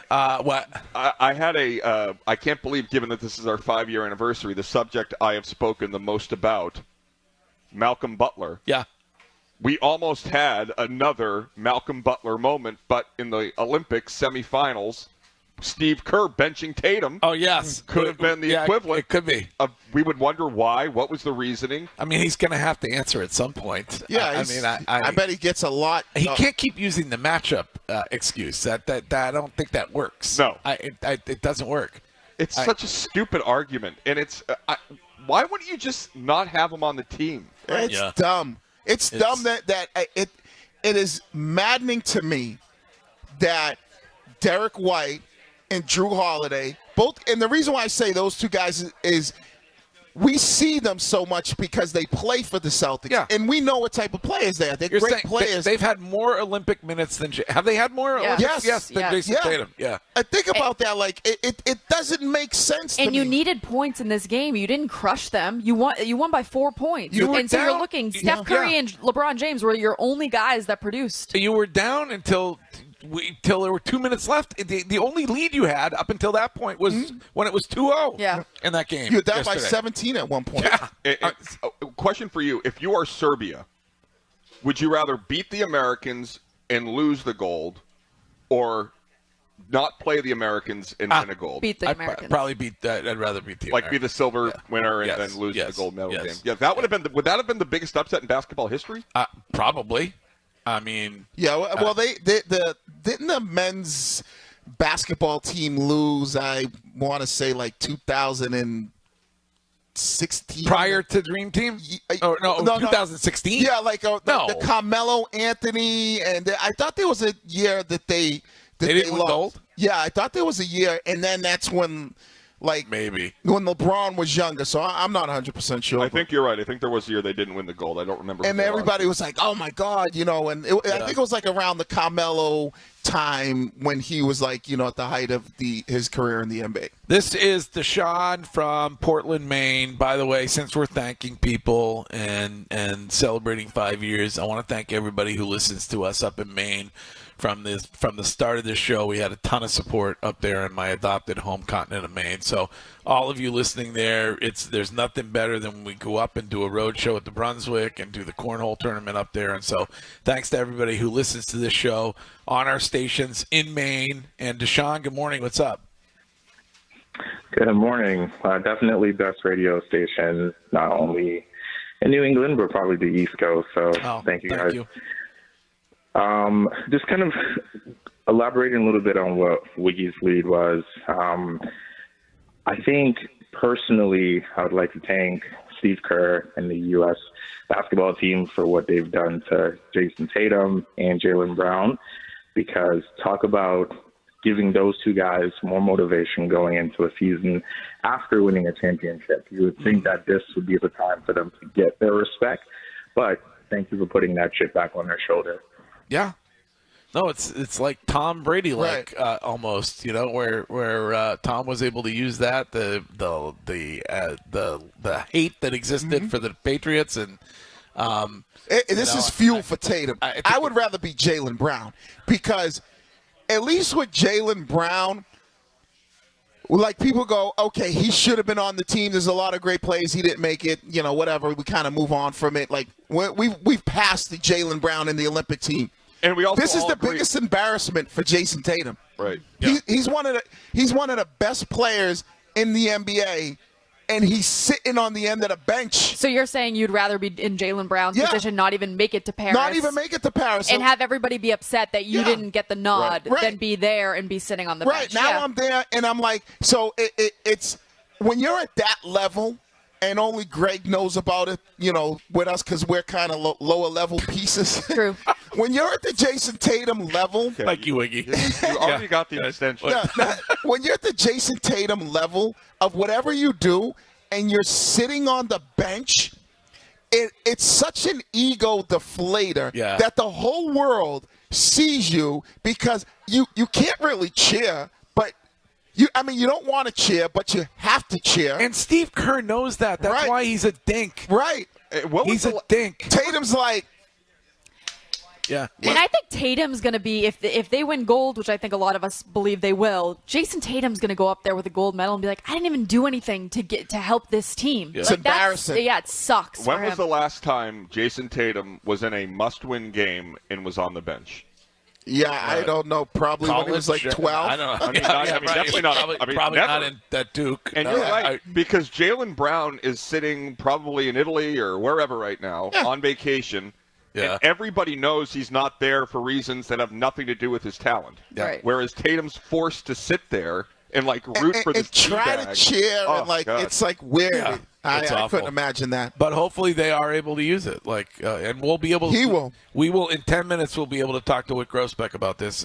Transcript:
What? I had I can't believe, given that this is our 5-year anniversary, the subject I have spoken the most about, Malcolm Butler. Yeah. We almost had another Malcolm Butler moment, but in the Olympics semifinals, Steve Kerr benching Tatum. Oh, yes. Could have been the equivalent. It could be. We would wonder why. What was the reasoning? I mean, he's going to have to answer at some point. Yeah, I bet he gets a lot. He can't keep using the matchup excuse. That I don't think that works. No. It doesn't work. It's such a stupid argument, and it's why wouldn't you just not have him on the team? It's dumb. It's dumb that it is maddening to me that Derek White and Drew Holiday both, and the reason why I say those two guys is we see them so much because they play for the Celtics, and we know what type of players they are. They're great players. They've had more Olympic minutes than have they had more? Olympic? Yes, than Jayson Tatum. Yeah, I think about that. Like it doesn't make sense. To and you me. needed points in this game. You didn't crush them. You won by 4 points. So you're looking. Steph Curry and LeBron James were your only guys that produced. You were down until there were 2 minutes left. The only lead you had up until that point was when it was 2-0 in that game. You were down by 17 at one point. Yeah. Question for you. If you are Serbia, would you rather beat the Americans and lose the gold or not play the Americans and win a gold? Beat the Americans. I'd rather beat the Americans. Be the silver winner and then lose the gold medal game. Yeah, that would have been. Would that have been the biggest upset in basketball history? Probably. I mean, well, didn't the men's basketball team lose? I want to say like 2016. Prior to Dream Team? No, 2016. Yeah, like the Carmelo Anthony, and I thought there was a year that they didn't win gold. Yeah, I thought there was a year, and then that's when. Like maybe when LeBron was younger, so I'm not 100% sure. I think you're right. I think there was a year they didn't win the gold. I don't remember. And everybody was like, "Oh my God," and I think it was like around the Carmelo time when he was like, at the height of his career in the NBA. This is Deshaun from Portland, Maine. By the way, since we're thanking people and celebrating 5 years, I want to thank everybody who listens to us up in Maine. From the start of this show, we had a ton of support up there in my adopted home continent of Maine. So all of you listening there, there's nothing better than when we go up and do a road show at the Brunswick and do the cornhole tournament up there. And so thanks to everybody who listens to this show on our stations in Maine. And Deshaun, good morning. What's up? Good morning. Definitely best radio station, not only in New England, but probably the East Coast. So thank you guys. Just kind of elaborating a little bit on what Wiggy's lead was. I think personally, I would like to thank Steve Kerr and the U.S. basketball team for what they've done to Jayson Tatum and Jaylen Brown, because talk about giving those two guys more motivation going into a season after winning a championship. You would think that this would be the time for them to get their respect, but thank you for putting that chip back on their shoulder. Yeah. No, it's like Tom Brady, almost, where Tom was able to use that the hate that existed for the Patriots, and this is fuel for Tatum. I would rather be Jaylen Brown, because at least with Jaylen Brown, like people go, okay, he should have been on the team. There's a lot of great plays. He didn't make it. Whatever. We kind of move on from it. Like we've passed the Jaylen Brown in the Olympic team. And we also this is the biggest embarrassment for Jayson Tatum. Right. He's one of the best players in the NBA, and he's sitting on the end of the bench. So you're saying you'd rather be in Jaylen Brown's position, not even make it to Paris, and have everybody be upset that you didn't get the nod, than be there and be sitting on the bench. Right now, I'm there, and I'm like, so it's when you're at that level. And only Greg knows about it, with us, because we're kind of lower level pieces. True. When you're at the Jayson Tatum level, like you, Wiggy, you already got the extension. When you're at the Jayson Tatum level of whatever you do, and you're sitting on the bench, it's such an ego deflator that the whole world sees you, because you can't really cheer. You don't want to cheer, but you have to cheer. And Steve Kerr knows that. That's why he's a dink. Right. He's a dink. Tatum's like, Yeah. And I think Tatum's going to be, if they win gold, which I think a lot of us believe they will, Jayson Tatum's going to go up there with a gold medal and be like, I didn't even do anything to help this team. Yeah. It's embarrassing. Yeah, it sucks. When for was him. the last time Jayson Tatum was in a must-win game and was on the bench? Yeah, I don't know. Probably when he was like 12. I don't know. I mean, definitely not. Probably never. not in that Duke. And you're right, because Jaylen Brown is sitting probably in Italy or wherever right now on vacation. Yeah. And everybody knows he's not there for reasons that have nothing to do with his talent. Yeah. Right. Whereas Tatum's forced to sit there and root for this and try to teabag. cheer Oh, and God. it's weird. Yeah. It's I awful. couldn't imagine that. But hopefully they are able to use it. And we'll be able to. He will. We will, in 10 minutes, we'll be able to talk to Whit Grousbeck about this.